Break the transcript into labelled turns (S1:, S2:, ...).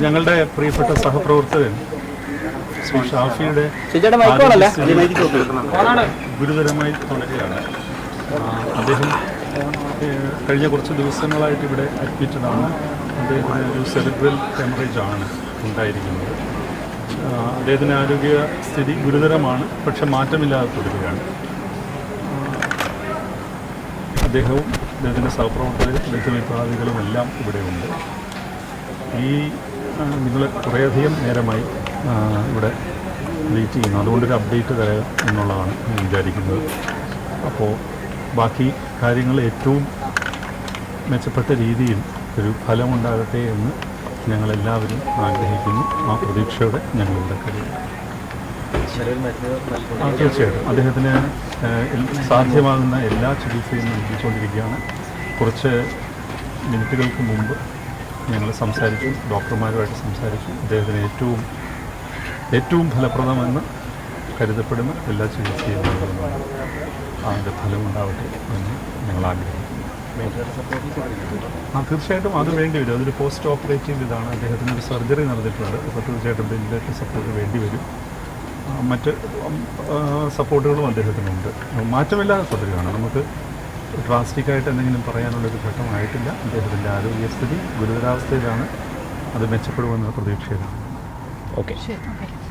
S1: ഞങ്ങളുടെ പ്രിയപ്പെട്ട സഹപ്രവർത്തകൻ ശ്രീ ഷാഫിയുടെ ഗുരുതരമായി തുടരുകയാണ്. അദ്ദേഹം കഴിഞ്ഞ കുറച്ച് ദിവസങ്ങളായിട്ട് ഇവിടെ അഡ്മിറ്റഡാണ്. അദ്ദേഹത്തിന് ഒരു സെറിബ്രൽ ഹെമറേജ് ആണ് ഉണ്ടായിരിക്കുന്നത്. അദ്ദേഹത്തിൻ്റെ ആരോഗ്യസ്ഥിതി ഗുരുതരമാണ്, പക്ഷെ മാറ്റമില്ലാതെ തുടരുകയാണ്. അദ്ദേഹവും അദ്ദേഹത്തിൻ്റെ സഹപ്രവർത്തകരും ബന്ധുമിത്രാദികളും എല്ലാം ഇവിടെയുണ്ട്. നിങ്ങൾ കുറേയധികം നേരമായി ഇവിടെ വെയിറ്റ് ചെയ്യുന്നു, അതുകൊണ്ടൊരു അപ്ഡേറ്റ് തരാം എന്നുള്ളതാണ് ഞാൻ വിചാരിക്കുന്നത്. അപ്പോൾ ബാക്കി കാര്യങ്ങൾ ഏറ്റവും മെച്ചപ്പെട്ട രീതിയിൽ ഒരു ഫലമുണ്ടാകട്ടെ എന്ന് ഞങ്ങളെല്ലാവരും ആഗ്രഹിക്കുന്നു. ആ പ്രതീക്ഷയോടെ ഞങ്ങളിവിടെ കഴിയും. തീർച്ചയായിട്ടും അദ്ദേഹത്തിന് സാധ്യമാകുന്ന എല്ലാ ചികിത്സയും നൽകിച്ചുകൊണ്ടിരിക്കുകയാണ്. കുറച്ച് മിനിറ്റുകൾക്ക് മുമ്പ് ഞങ്ങൾ സംസാരിച്ചു, ഡോക്ടർമാരുമായിട്ട് സംസാരിച്ചു. അദ്ദേഹത്തിന് ഏറ്റവും ഫലപ്രദമെന്ന് കരുതപ്പെടുന്ന എല്ലാ ചികിത്സയും നൽകുന്നതാണ്. അതിൻ്റെ ഫലമുണ്ടാവട്ടെ എന്ന് ഞങ്ങൾ ആഗ്രഹിക്കുന്നു. തീർച്ചയായിട്ടും അത് വേണ്ടി വരും. അതൊരു പോസ്റ്റ് ഓപ്പറേറ്റീവ് ഇതാണ്. അദ്ദേഹത്തിന് ഒരു സർജറി നടന്നിട്ടുണ്ട്. അപ്പോൾ തീർച്ചയായിട്ടും വെന്റിലേറ്റർ സപ്പോർട്ട് വേണ്ടി വരും. മറ്റ് സപ്പോർട്ടുകളും അദ്ദേഹത്തിനുണ്ട്. മാറ്റമില്ലാതെ തുടരുകയാണ്. നമുക്ക് ഡ്രാസ്റ്റിക്കായിട്ട് എന്തെങ്കിലും പറയാനുള്ളൊരു ഘട്ടമായിട്ടില്ല. അദ്ദേഹത്തിൻ്റെ ആരോഗ്യസ്ഥിതി ഗുരുതരാവസ്ഥയിലാണ്. അത് മെച്ചപ്പെടുമെന്ന പ്രതീക്ഷയിലാണ്.
S2: ഓക്കെ.